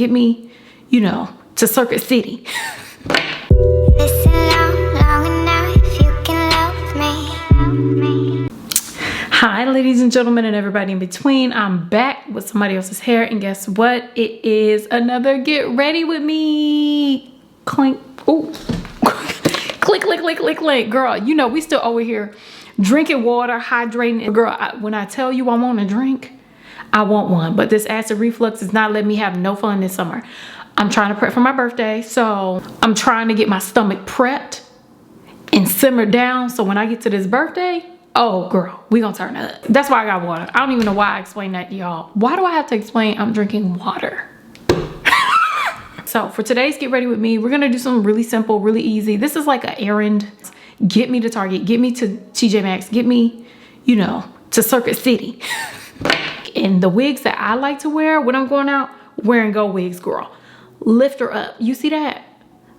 Get me, you know, to Circuit City. Listen long enough, you can love me. Hi, ladies and gentlemen, and everybody in between. I'm back with somebody else's hair, and guess what? It is another Get Ready With Me. Clink. Ooh. Click, click, click, click, click. Girl, you know, we still over here drinking water, hydrating. Girl, when I tell you I want a drink, I want one. But this acid reflux is not letting me have no fun this summer. I'm trying to prep for my birthday, so I'm trying to get my stomach prepped and simmered down, so when I get to this birthday, oh girl, we gonna turn up. That's why I got water. I don't even know why I explained that to y'all. Why do I have to explain I'm drinking water? So for today's Get Ready With Me, we're gonna do something really simple, really easy. This is like an errand. Get me to Target, get me to TJ Maxx, get me, you know, to Circuit City. And the wigs that I like to wear when I'm going out, wear and go wigs, girl. Lift her up. You see that?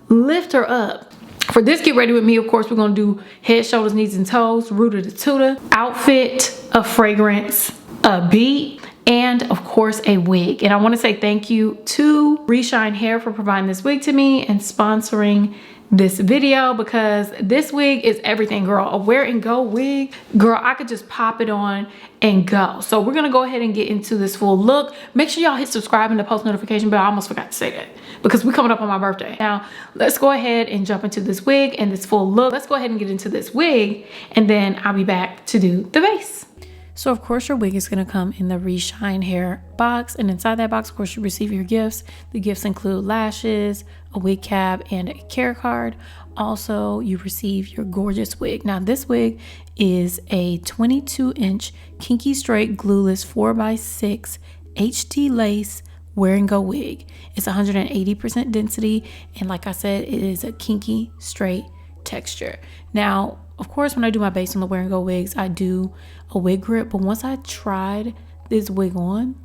Lift her up. For this Get Ready With Me, of course, we're gonna do head, shoulders, knees, and toes, rooter to tutor, outfit, a fragrance, a beat, and of course a wig. And I want to say thank you to Reshine Hair for providing this wig to me and sponsoring this video, because this wig is everything, girl. A wear and go wig, girl, I could just pop it on and go. So we're gonna go ahead and get into this full look. Make sure y'all hit subscribe and the post notification bell. I almost forgot to say that because we're coming up on my birthday. Now let's go ahead and jump into this wig and this full look. Let's go ahead and get into this wig, and then I'll be back to do the base. So of course your wig is going to come in the Reshine Hair box, and inside that box, of course, you receive your gifts. The gifts include lashes, a wig cap, and a care card. Also, you receive your gorgeous wig. Now this wig is a 22-inch kinky straight glueless 4x6 HD lace wear and go wig. It's 180% density, and like I said, it is a kinky straight texture. Now of course, when I do my base on the wear and go wigs, I do a wig grip. But once I tried this wig on,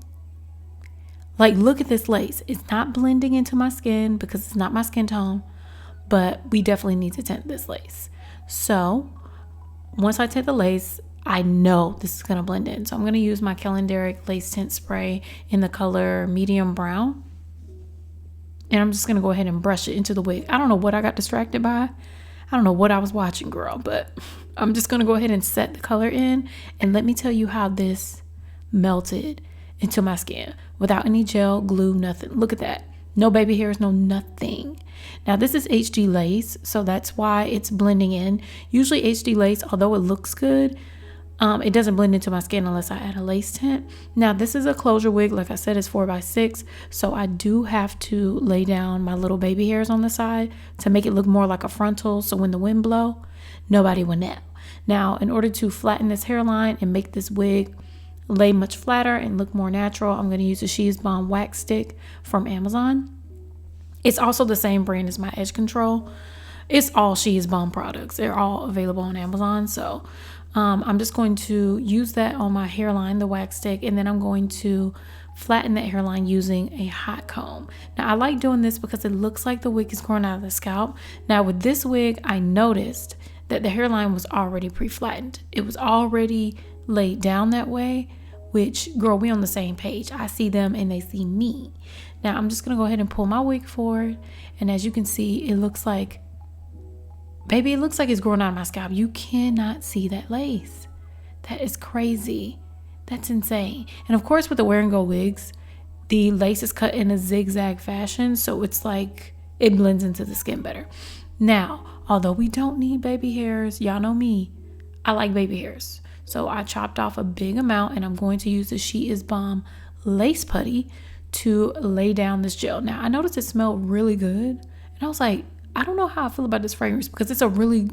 like, look at this lace. It's not blending into my skin because it's not my skin tone, but we definitely need to tint this lace. So once I tint the lace, I know this is going to blend in. So I'm going to use my Calendaric lace tint spray in the color medium brown. And I'm just going to go ahead and brush it into the wig. I don't know what I got distracted by. I don't know what I was watching, girl, but I'm just going to go ahead and set the color in, and let me tell you how this melted into my skin without any gel, glue, nothing. Look at that. No baby hairs, no nothing. Now this is HD lace, so that's why it's blending in. Usually HD lace, although it looks good, it doesn't blend into my skin unless I add a lace tint. Now this is a closure wig. Like I said, it's 4x6, so I do have to lay down my little baby hairs on the side to make it look more like a frontal, so when the wind blow, nobody will know. Now in order to flatten this hairline and make this wig lay much flatter and look more natural, I'm going to use the She Is Bomb wax stick from Amazon. It's also the same brand as my edge control. It's all She Is Bomb products. They're all available on Amazon. So I'm just going to use that on my hairline, the wax stick, and then I'm going to flatten that hairline using a hot comb. Now I like doing this because it looks like the wig is growing out of the scalp. Now with this wig, I noticed that the hairline was already pre-flattened. It was already laid down that way, which, girl, we on the same page. I see them and they see me. Now I'm just gonna go ahead and pull my wig forward, and as you can see, it looks like, baby, it looks like it's growing out of my scalp. You cannot see that lace. That is crazy. That's insane. And of course, with the wear and go wigs, the lace is cut in a zigzag fashion, so it's like it blends into the skin better. Now, although we don't need baby hairs, y'all know me, I like baby hairs. So I chopped off a big amount, and I'm going to use the She Is Bomb lace putty to lay down this gel. Now, I noticed it smelled really good, and I was like, I don't know how I feel about this fragrance because it's a really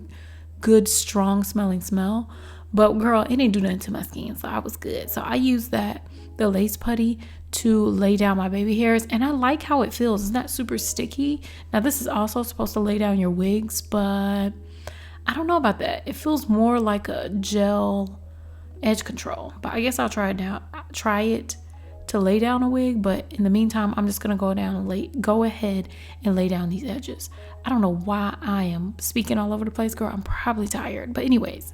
good, strong smelling smell. But girl, it didn't do nothing to my skin, so I was good. So I used the lace putty to lay down my baby hairs, and I like how it feels. It's not super sticky. Now this is also supposed to lay down your wigs, but I don't know about that. It feels more like a gel edge control, but I guess I'll try it now. Try it to lay down a wig, but in the meantime, I'm just gonna go ahead and lay down these edges. I don't know why I am speaking all over the place, girl. I'm probably tired, but anyways,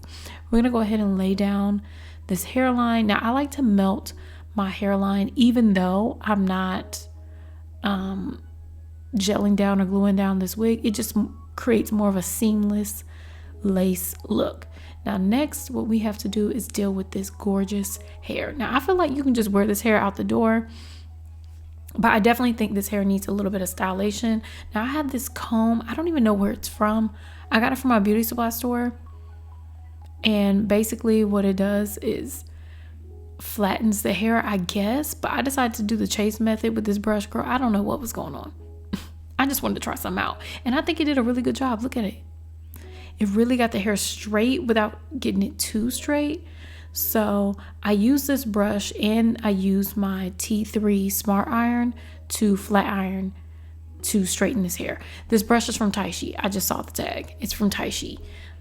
we're gonna go ahead and lay down this hairline. Now I like to melt my hairline, even though I'm not gelling down or gluing down this wig. It just creates more of a seamless lace look. Now next, what we have to do is deal with this gorgeous hair. Now I feel like you can just wear this hair out the door, but I definitely think this hair needs a little bit of stylation. Now I have this comb. I don't even know where it's from. I got it from my beauty supply store. And basically what it does is flattens the hair, I guess. But I decided to do the chase method with this brush, girl. I don't know what was going on. I just wanted to try something out. And I think it did a really good job. Look at it. It really got the hair straight without getting it too straight. So I use this brush and I use my T3 Smart Iron to flat iron to straighten this hair. This brush is from Taishi. I just saw the tag. It's from Taishi.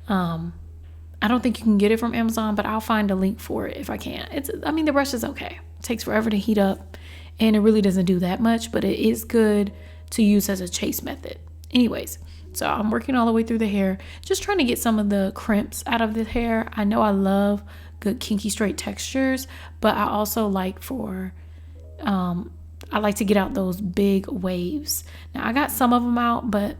I don't think you can get it from Amazon, but I'll find a link for it if I can. I mean, the brush is okay. It takes forever to heat up and it really doesn't do that much, but it is good to use as a chase method. Anyways, so I'm working all the way through the hair, just trying to get some of the crimps out of the hair. I know I love good kinky straight textures, but I also like I like to get out those big waves. Now I got some of them out, but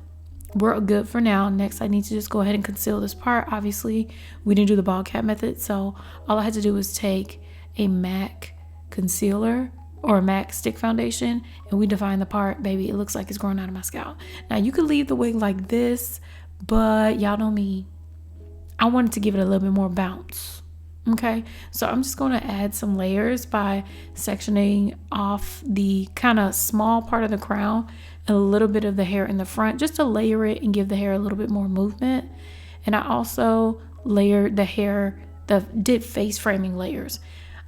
we're good for now. Next, I need to just go ahead and conceal this part. Obviously, we didn't do the ball cap method, so all I had to do was take a MAC concealer or a MAC stick foundation and we define the part. Baby, it looks like it's growing out of my scalp. Now you could leave the wig like this, but y'all know me, I wanted to give it a little bit more bounce. Okay, so I'm just going to add some layers by sectioning off the kind of small part of the crown and a little bit of the hair in the front, just to layer it and give the hair a little bit more movement. And I also layered the hair, did face framing layers.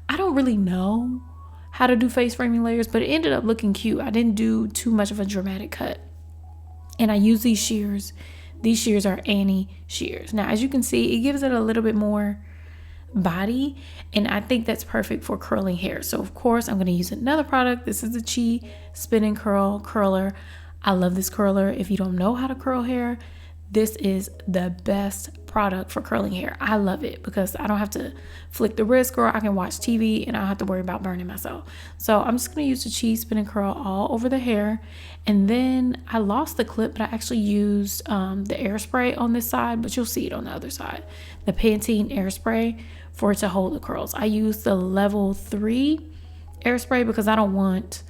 I don't really know how to do face framing layers, but it ended up looking cute. I didn't do too much of a dramatic cut. And I use these shears. These shears are Annie shears. Now, as you can see, it gives it a little bit more body, and I think that's perfect for curling hair. So of course I'm going to use another product. This is the Chi Spin and Curl curler. I love this curler. If you don't know how to curl hair, this is the best product for curling hair. I love it because I don't have to flick the wrist, girl. I can watch TV and I don't have to worry about burning myself. So I'm just going to use the Chi Spin and Curl all over the hair. And then I lost the clip, but I actually used the air spray on this side, but you'll see it on the other side. The Pantene air spray for it to hold the curls. I used the level 3 air spray because I don't want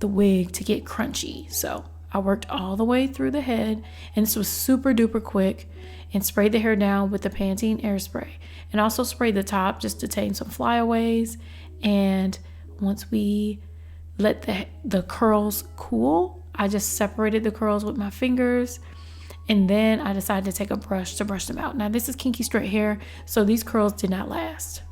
the wig to get crunchy. So I worked all the way through the head, and this was super duper quick, and sprayed the hair down with the Pantene air spray, and also sprayed the top just to tame some flyaways. And once we let the curls cool, I just separated the curls with my fingers, and then I decided to take a brush to brush them out. Now this is kinky straight hair, so these curls did not last.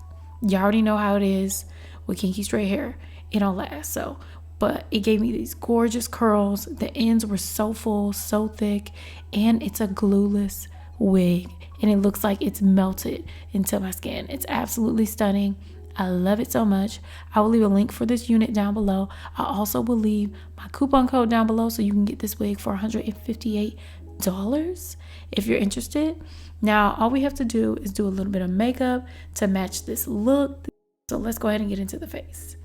You already know how it is with kinky straight hair. It don't last. So but it gave me these gorgeous curls. The ends were so full, so thick, and it's a glueless wig, and it looks like it's melted into my skin. It's absolutely stunning. I love it so much. I will leave a link for this unit down below. I also will leave my coupon code down below so you can get this wig for $158 if you're interested. Now all we have to do is do a little bit of makeup to match this look. So let's go ahead and get into the face.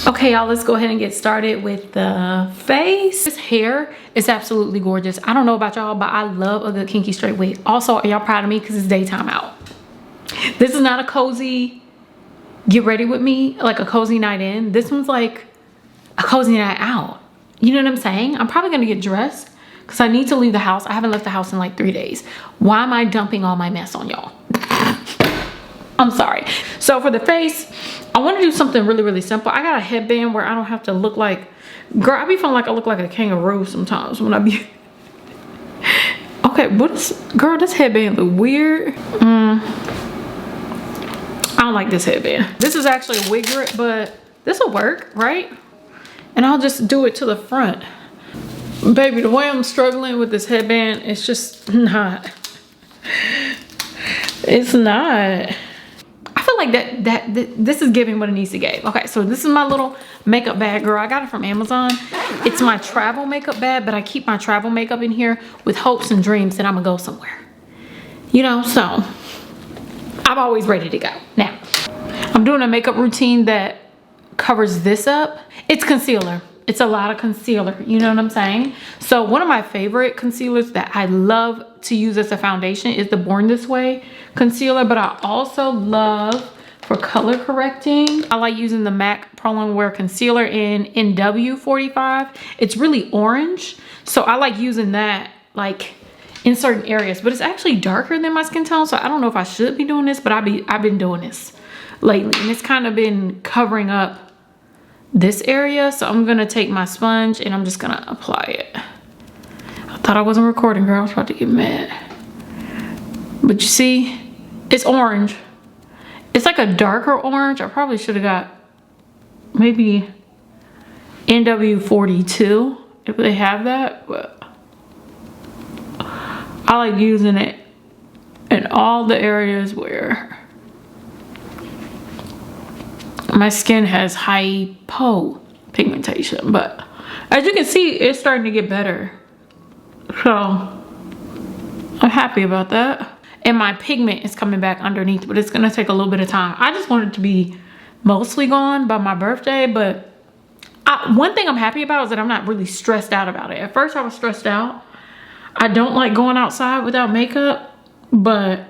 Okay, y'all, let's go ahead and get started with the face. This hair is absolutely gorgeous. I don't know about y'all, but I love a good kinky straight wig. Also, are y'all proud of me because it's daytime out? This is not a cozy get ready with me, like a cozy night in. This one's like a cozy night out. You know what I'm saying? I'm probably gonna get dressed because I need to leave the house. I haven't left the house in like 3 days. Why am I dumping all my mess on y'all? I'm sorry. So for the face, I want to do something really, really simple. I got a headband where I don't have to look like, girl, I be feeling like I look like a kangaroo sometimes when I be. Okay, girl, this headband look weird. I don't like this headband. This is actually a wig grip, but this will work, right? And I'll just do it to the front. Baby, the way I'm struggling with this headband, it's just not. It's not. Like this is giving what it needs to give. Okay, so this is my little makeup bag, girl. I got it from Amazon. It's my travel makeup bag, but I keep my travel makeup in here with hopes and dreams that I'm gonna go somewhere, you know. So I'm always ready to go. Now I'm doing a makeup routine that covers this up. It's concealer. it's a lot of concealer, you know what I'm saying? So one of my favorite concealers that I love to use as a foundation is the Born This Way concealer, but I also love for color correcting, I like using the MAC Pro Long Wear concealer in NW45. It's really orange, so I like using that like in certain areas, but it's actually darker than my skin tone, so I don't know if I should be doing this, but I've been doing this lately, and it's kind of been covering up this area. So I'm gonna take my sponge and I'm just gonna apply it. I thought I wasn't recording, girl. I was about to get mad. But you see, it's orange. It's like a darker orange. I probably should have got maybe NW42 if they have that, but I like using it in all the areas where my skin has hypo pigmentation. But as you can see, it's starting to get better, so I'm happy about that. And my pigment is coming back underneath, but it's gonna take a little bit of time. I just want it to be mostly gone by my birthday, but one thing I'm happy about is that I'm not really stressed out about it. At first I was stressed out. I don't like going outside without makeup, but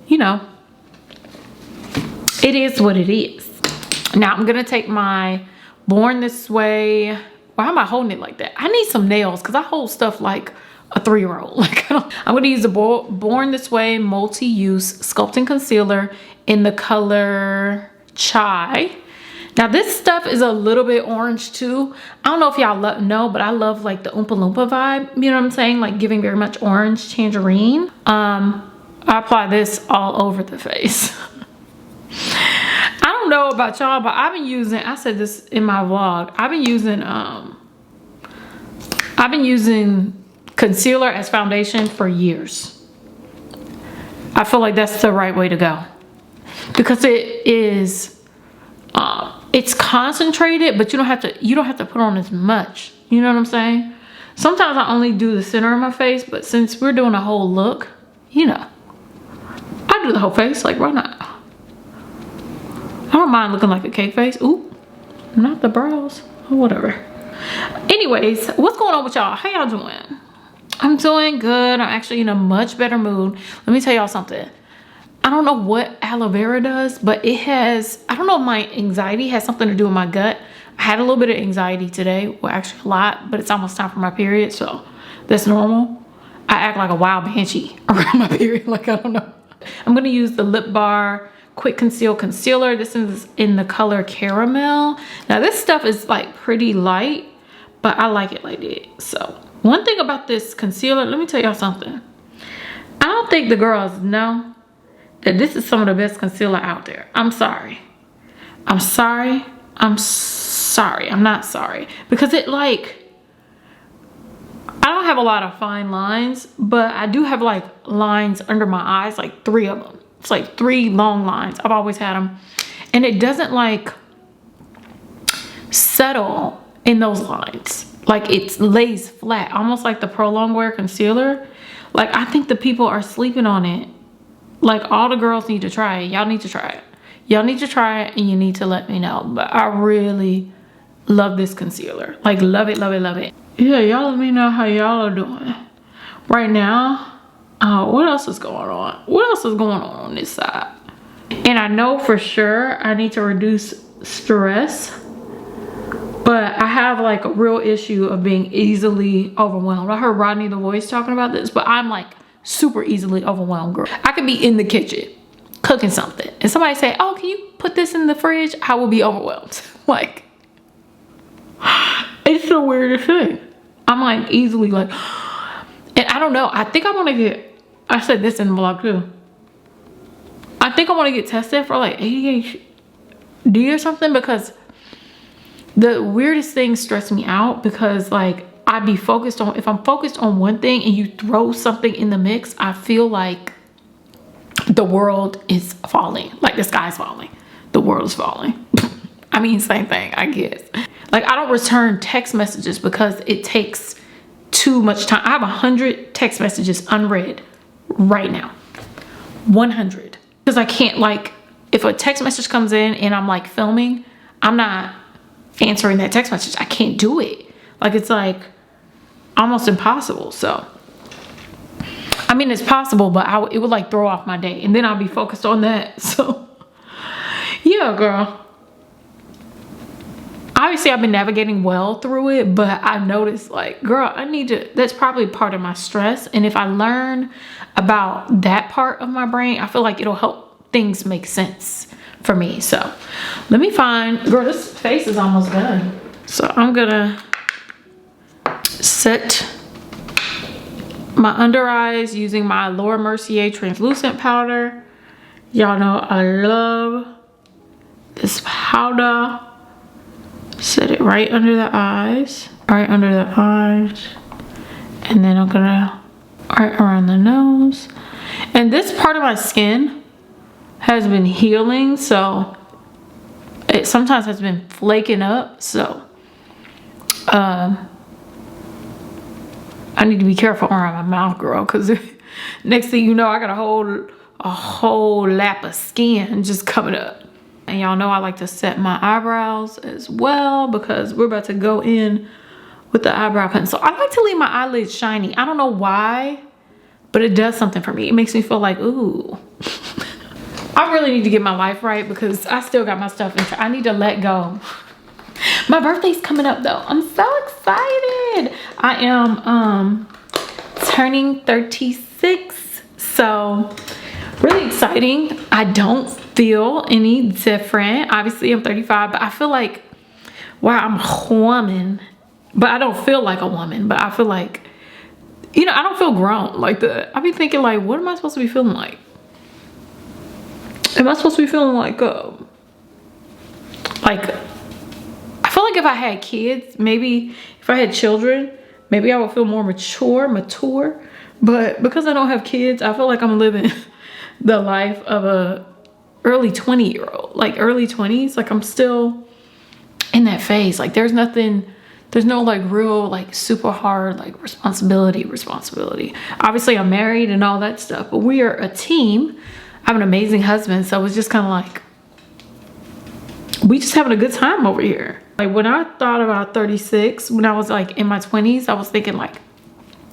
you know, it is what it is. Now I'm gonna take my Born This Way. Why am I holding it like that? I need some nails because I hold stuff like a 3-year-old. Like, I'm gonna use the Born This Way multi-use sculpting concealer in the color Chai. Now this stuff is a little bit orange too. I don't know if y'all know, but I love like the Oompa Loompa vibe. You know what I'm saying? Like giving very much orange tangerine. I apply this all over the face. I don't know about y'all, but I've been using, I said this in my vlog, I've been using concealer as foundation for years. I feel like that's the right way to go because it is it's concentrated, but you don't have to put on as much. You know what I'm saying? Sometimes I only do the center of my face, but since we're doing a whole look, you know, I do the whole face. Like, why not? I don't mind looking like a cake face. Ooh, not the brows or whatever. Anyways, what's going on with y'all? How y'all doing? I'm doing good. I'm actually in a much better mood. Let me tell y'all something. I don't know what aloe vera does, but it has, I don't know if my anxiety has something to do with my gut. I had a little bit of anxiety today. Well, actually a lot, but it's almost time for my period, so that's normal. I act like a wild banshee around my period. Like, I don't know. I'm gonna use the Lip Bar Quick Conceal Concealer. This is in the color Caramel. Now this stuff is like pretty light, but I like it like that. So one thing about this concealer, let me tell y'all something. I don't think the girls know that this is some of the best concealer out there. I'm sorry. I'm sorry. I'm sorry. I'm not sorry. Because it like, I don't have a lot of fine lines, but I do have like lines under my eyes, like 3 of them. It's like 3 long lines. I've always had them. And it doesn't like settle in those lines. Like it lays flat, almost like the Pro Long Wear concealer. Like I think the people are sleeping on it. Like all the girls need to try it. Y'all need to try it. Y'all need to try it and you need to let me know. But I really love this concealer. Like love it, love it, love it. Yeah, y'all let me know how y'all are doing. Right now, what else is going on? What else is going on this side? And I know for sure I need to reduce stress. But I have like a real issue of being easily overwhelmed. I heard Rodney the Voice talking about this, but I'm like super easily overwhelmed, girl. I could be in the kitchen cooking something and somebody say, oh, can you put this in the fridge? I will be overwhelmed. Like, it's the weirdest thing. I'm like easily like, and I don't know. I think I want to get, I said this in the vlog too. I think I want to get tested for like ADHD or something, because the weirdest things stress me out, because like I'd be focused on, if I'm focused on one thing and you throw something in the mix, I feel like the world is falling. Like the sky's falling. The world is falling. I mean, same thing, I guess. Like I don't return text messages because it takes too much time. I have 100 text messages unread right now. 100. Because I can't, like, if a text message comes in and I'm like filming, I'm not answering that text message. I can't do it. Like, it's like almost impossible. So I mean, it's possible, but it would like throw off my day, and then I'll be focused on that. So yeah, girl. Obviously, I've been navigating well through it, but I've noticed, like, girl, I need to, that's probably part of my stress. And if I learn about that part of my brain, I feel like it'll help things make sense for me. So let me find, girl, this face is almost done. So I'm gonna set my under eyes using my Laura Mercier translucent powder. Y'all know I love this powder. Set it right under the eyes, and then I'm gonna right around the nose. And this part of my skin has been healing, so it sometimes has been flaking up. So I need to be careful around my mouth, girl, because next thing you know, I got a whole lap of skin just coming up. And y'all know I like to set my eyebrows as well, because we're about to go in with the eyebrow pencil. I like to leave my eyelids shiny. I don't know why, but it does something for me. It makes me feel like, ooh. I really need to get my life right, because I still got my stuff in. I need to let go. My birthday's coming up though. I'm so excited. I am turning 36. So really exciting. I don't feel any different. Obviously I'm 35, but I feel like, wow, I'm a woman, but I don't feel like a woman. But I feel like, you know, I don't feel grown. Like I be thinking, like, what am I supposed to be feeling like? Am I supposed to be feeling like I feel like if I had kids, maybe if I had children, maybe I would feel more mature. But because I don't have kids, I feel like I'm living the life of a early 20-year-old, like early 20s. Like, I'm still in that phase. Like, there's no like real, like, super hard, like, responsibility. Obviously I'm married and all that stuff, but we are a team. I have an amazing husband, so it's just kind of like, we just having a good time over here. Like, when I thought about 36, when I was like in my 20s, I was thinking, like,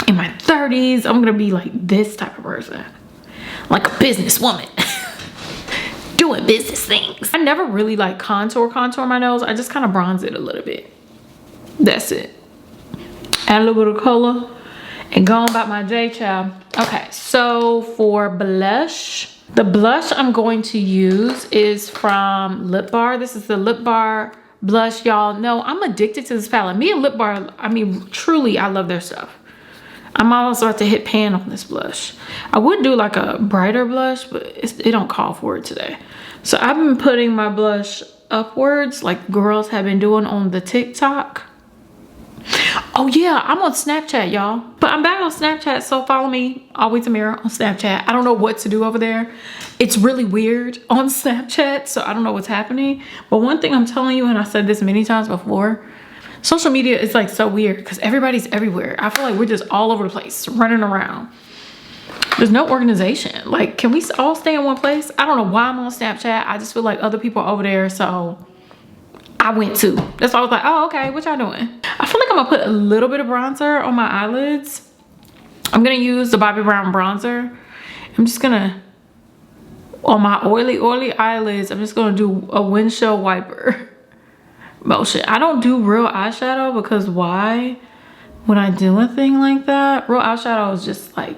in my 30s, I'm gonna be like this type of person, like a businesswoman. Doing business things. I never really like contour my nose. I just kind of bronze it a little bit. That's it. Add a little bit of color and go on about my day, child. Okay, so for blush, the blush I'm going to use is from Lip Bar. This is the Lip Bar blush. Y'all know I'm addicted to this palette. Me and Lip Bar, I mean, truly, I love their stuff. I'm almost about to hit pan on this blush. I would do like a brighter blush, but it don't call for it today. So I've been putting my blush upwards, like girls have been doing on the TikTok. Oh yeah, I'm on Snapchat, y'all. But I'm back on Snapchat, so follow me, AlwaysAmeera, on Snapchat. I don't know what to do over there. It's really weird on Snapchat, so I don't know what's happening. But one thing I'm telling you, and I said this many times before, social media is like so weird because everybody's everywhere. I feel like we're just all over the place, running around. There's no organization. Like, can we all stay in one place? I don't know why I'm on Snapchat. I just feel like other people are over there, so I went too. That's why I was like, oh, okay, what y'all doing? I feel like I'm gonna put a little bit of bronzer on my eyelids. I'm gonna use the Bobbi Brown bronzer. I'm just gonna, on my oily eyelids, I'm just gonna do a windshield wiper motion. I don't do real eyeshadow because why? When I do a thing like that, real eyeshadow is just like,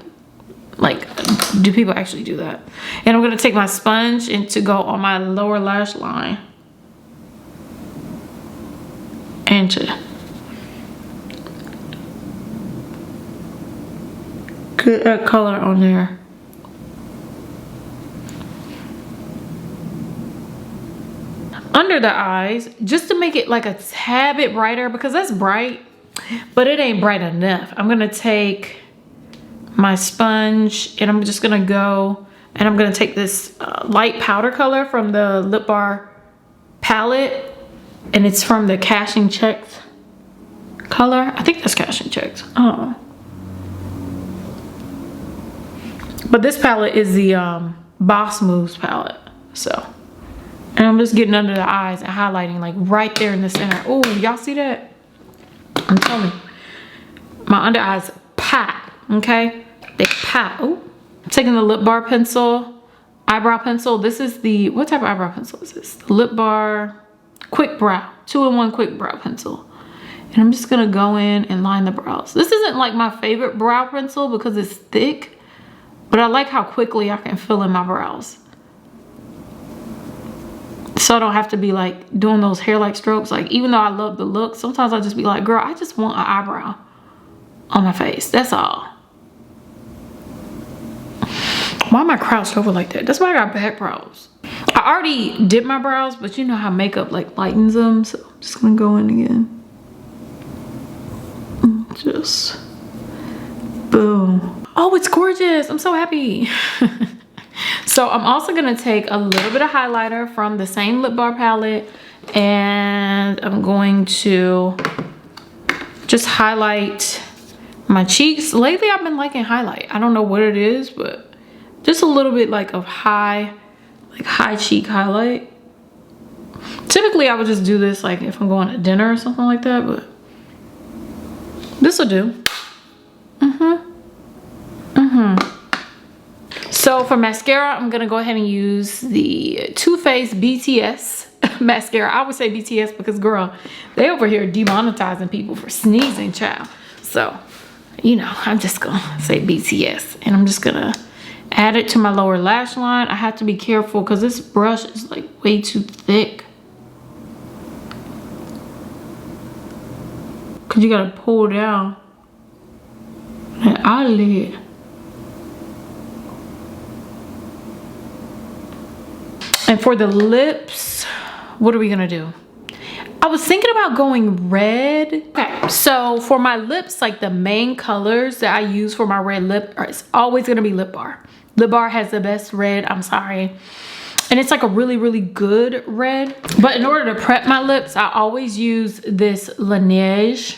do people actually do that? And I'm gonna take my sponge and to go on my lower lash line and to get that color on there. Under the eyes, just to make it like a tad bit brighter, because that's bright, but it ain't bright enough. I'm gonna take my sponge and I'm just gonna go and I'm gonna take this light powder color from the Lip Bar palette, and it's from the Cashing Checks color. I think that's Cashing Checks. Oh, but this palette is the Boss Moves palette. So, and And I'm just getting under the eyes and highlighting like right there in the center. Oh, y'all see that? I'm telling you. My under eyes pop, okay? They pop. Oh, I'm taking the lip bar pencil, eyebrow pencil. This is the, what type of eyebrow pencil is this? The lip bar quick brow, 2-in-1 quick brow pencil. And I'm just gonna go in and line the brows. This isn't like my favorite brow pencil because it's thick, but I like how quickly I can fill in my brows. So I don't have to be like doing those hair-like strokes. Like, even though I love the look, sometimes I just be like, girl, I just want an eyebrow on my face. That's all. Why am I crouched over like that? That's why I got back brows. I already did my brows, but you know how makeup like lightens them. So I'm just gonna go in again. Just boom. Oh, it's gorgeous. I'm so happy. So I'm also gonna take a little bit of highlighter from the same lip bar palette, and I'm going to just highlight my cheeks. Lately I've been liking highlight. I don't know what it is, but just a little bit like of high cheek highlight. Typically I would just do this like if I'm going to dinner or something like that, but this will do. So for mascara, I'm gonna go ahead and use the Too Faced BTS mascara. I would say BTS because, girl, they over here demonetizing people for sneezing, child. So, you know, I'm just gonna say BTS, and I'm just gonna add it to my lower lash line. I have to be careful because this brush is like way too thick. Cause you gotta pull down that eyelid. And for the lips, what are we gonna do? I was thinking about going red. Okay, so for my lips, like the main colors that I use for my red lip, it's always gonna be Lip Bar. Lip Bar has the best red, I'm sorry. And it's like a really, really good red. But in order to prep my lips, I always use this Laneige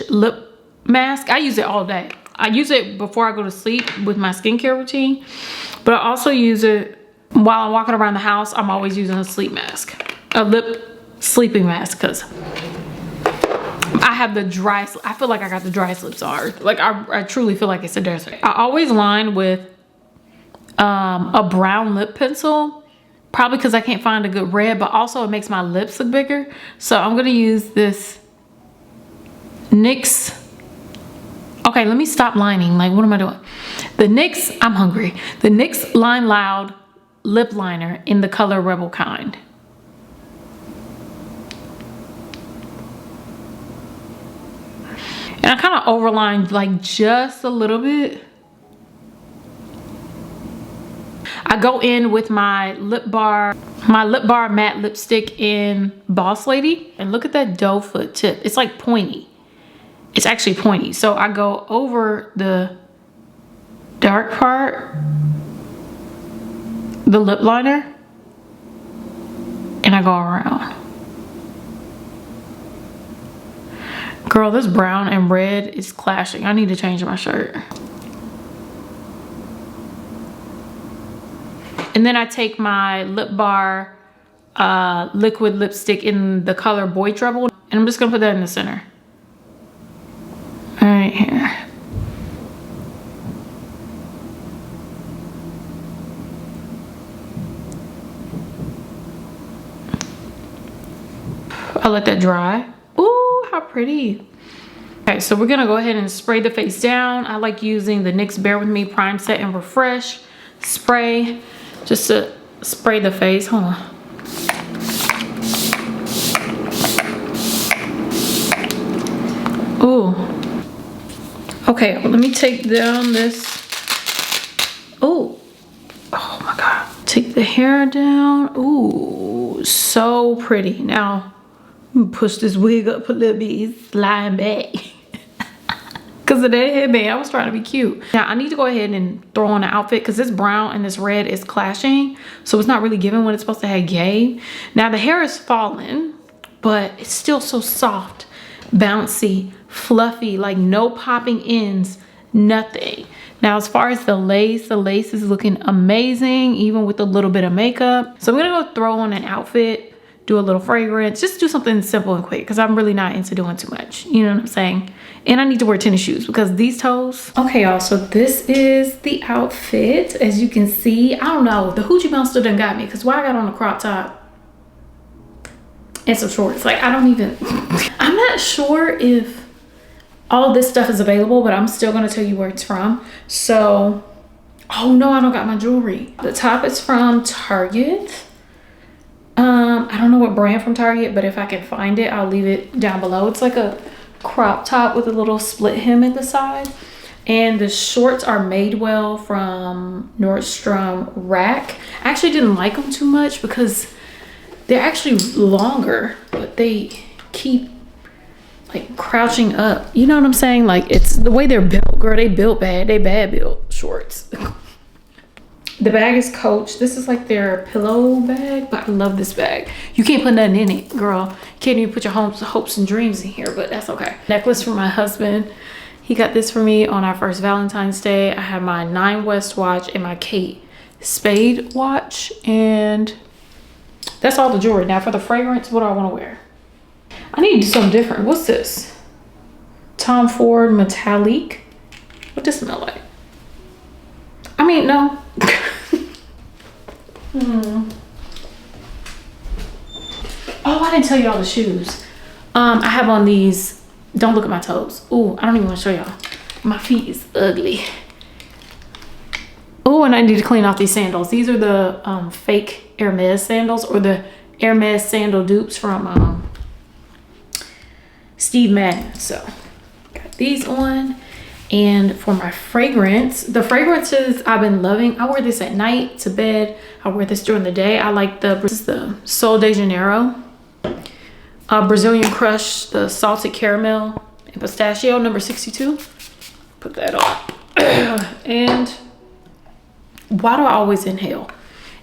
lip mask. I use it all day. I use it before I go to sleep with my skincare routine. But I also use it while I'm walking around the house. I'm always using a sleep mask, a lip sleeping mask, because I have the driest, I feel like I got the driest lips on earth. Like I truly feel like it's a desert. I always line with a brown lip pencil, probably because I can't find a good red, but also it makes my lips look bigger. So I'm gonna use this NYX. Okay, let me stop lining. Like, what am I doing? The NYX, I'm hungry. The NYX Line Loud lip liner in the color Rebel Kind. And I kind of overlined like just a little bit. I go in with my lip bar matte lipstick in Boss Lady, and look at that doe foot tip. It's like pointy. It's actually pointy. So I go over the dark part, the lip liner, and I go around. Girl, this brown and red is clashing. I need to change my shirt. And then I take my Lip Bar liquid lipstick in the color Boy Trouble, and I'm just gonna put that in the center. Right here. I'll let that dry. Ooh, how pretty. Okay, so we're gonna go ahead and spray the face down. I like using the NYX Bear With Me Prime Set and Refresh spray just to spray the face. Hold on. Ooh. Okay, let me take down this. Oh my God. Take the hair down. Ooh, so pretty. Now, I'm gonna push this wig up a little bit. It's sliding back. Because of that headband, I was trying to be cute. Now, I need to go ahead and throw on an outfit because this brown and this red is clashing. So it's not really giving what it's supposed to have gave. Now, the hair is falling, but it's still so soft, bouncy, fluffy, like no popping ends, nothing. Now, as far as the lace is looking amazing, even with a little bit of makeup. So I'm gonna go throw on an outfit, do a little fragrance, just do something simple and quick because I'm really not into doing too much. You know what I'm saying? And I need to wear tennis shoes because these toes. Okay, y'all, so this is the outfit. As you can see, I don't know, the hoochie monster done got me because why I got on a crop top and some shorts. Like, I don't even, I'm not sure if all this stuff is available, but I'm still gonna tell you where it's from. So, oh no, I don't got my jewelry. The top is from Target. I don't know what brand from Target, but if I can find it, I'll leave it down below. It's like a crop top with a little split hem at the side. And the shorts are Madewell from Nordstrom Rack. I actually didn't like them too much because they're actually longer, but they keep like crouching up. You know what I'm saying? Like, it's the way they're built, girl. They built bad. They bad built shorts. The bag is Coach. This is like their pillow bag, but I love this bag. You can't put nothing in it, girl. You can't even put your hopes and dreams in here, but that's okay. Necklace for my husband. He got this for me on our first Valentine's Day. I have my 9 West watch and my Kate Spade watch, and that's all the jewelry. Now for the fragrance, what do I want to wear? I need to do something different. What's this? Tom Ford Metallic. What does it smell like? I mean, no. Oh, I didn't tell y'all the shoes. I have on these. Don't look at my toes. Ooh, I don't even want to show y'all. My feet is ugly. Oh, and I need to clean off these sandals. These are the fake Hermes sandals, or the Hermes sandal dupes from Steve Madden. So got these on. And for my fragrance, the fragrances I've been loving, I wear this at night to bed. I wear this during the day. I like this is the Sol de Janeiro Brazilian Crush, the salted caramel and pistachio, number 62. Put that on. And why do I always inhale?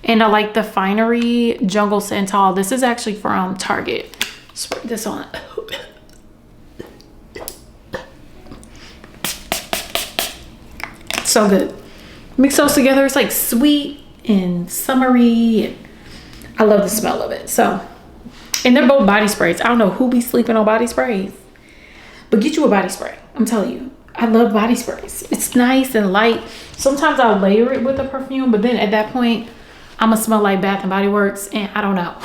And I like the Finery Jungle Santal. This is actually from Target. Spray this on. So good. Mix those together. It's like sweet and summery, and I love the smell of it. So, and they're both body sprays. I don't know who be sleeping on body sprays, but get you a body spray. I'm telling you, I love body sprays. It's nice and light. Sometimes I'll layer it with a perfume, but then at that point I'm gonna smell like Bath and Body Works, and I don't know.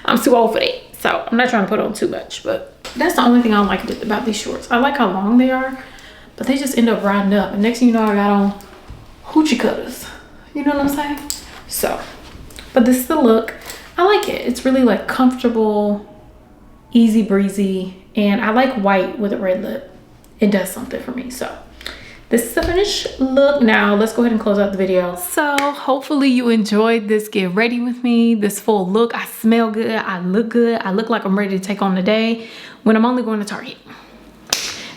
I'm too old for that, so I'm not trying to put on too much. But that's the only thing I don't like about these shorts. I like how long they are, but they just end up riding up, and next thing you know, I got on hoochie cutters. You know what I'm saying? So, but this is the look. I like it. It's really like comfortable, easy breezy, and I like white with a red lip. It does something for me. So this is the finished look. Now let's go ahead and close out the video. So hopefully you enjoyed this get ready with me, this full look. I smell good, I look good, I look like I'm ready to take on the day when I'm only going to Target.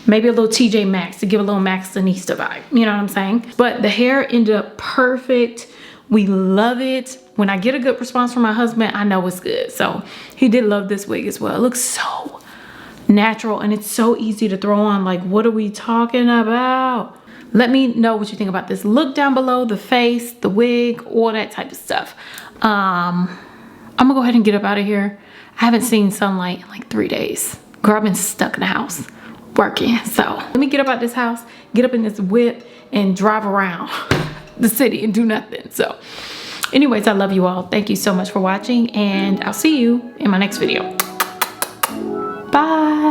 Maybe a little TJ Maxx to give a little Max Denista vibe, you know what I'm saying? But the hair ended up perfect. We love it. When I get a good response from my husband, I know it's good. So he did love this wig as well. It looks so natural, and it's so easy to throw on. Like, what are we talking about? Let me know what you think about this look down below, the face, the wig, all that type of stuff. I'm gonna go ahead and get up out of here. I haven't seen sunlight in like 3 days. Girl, I've been stuck in the house working. So let me get up out this house, get up in this whip, and drive around the city and do nothing. So anyways, I love you all. Thank you so much for watching, and I'll see you in my next video. Bye.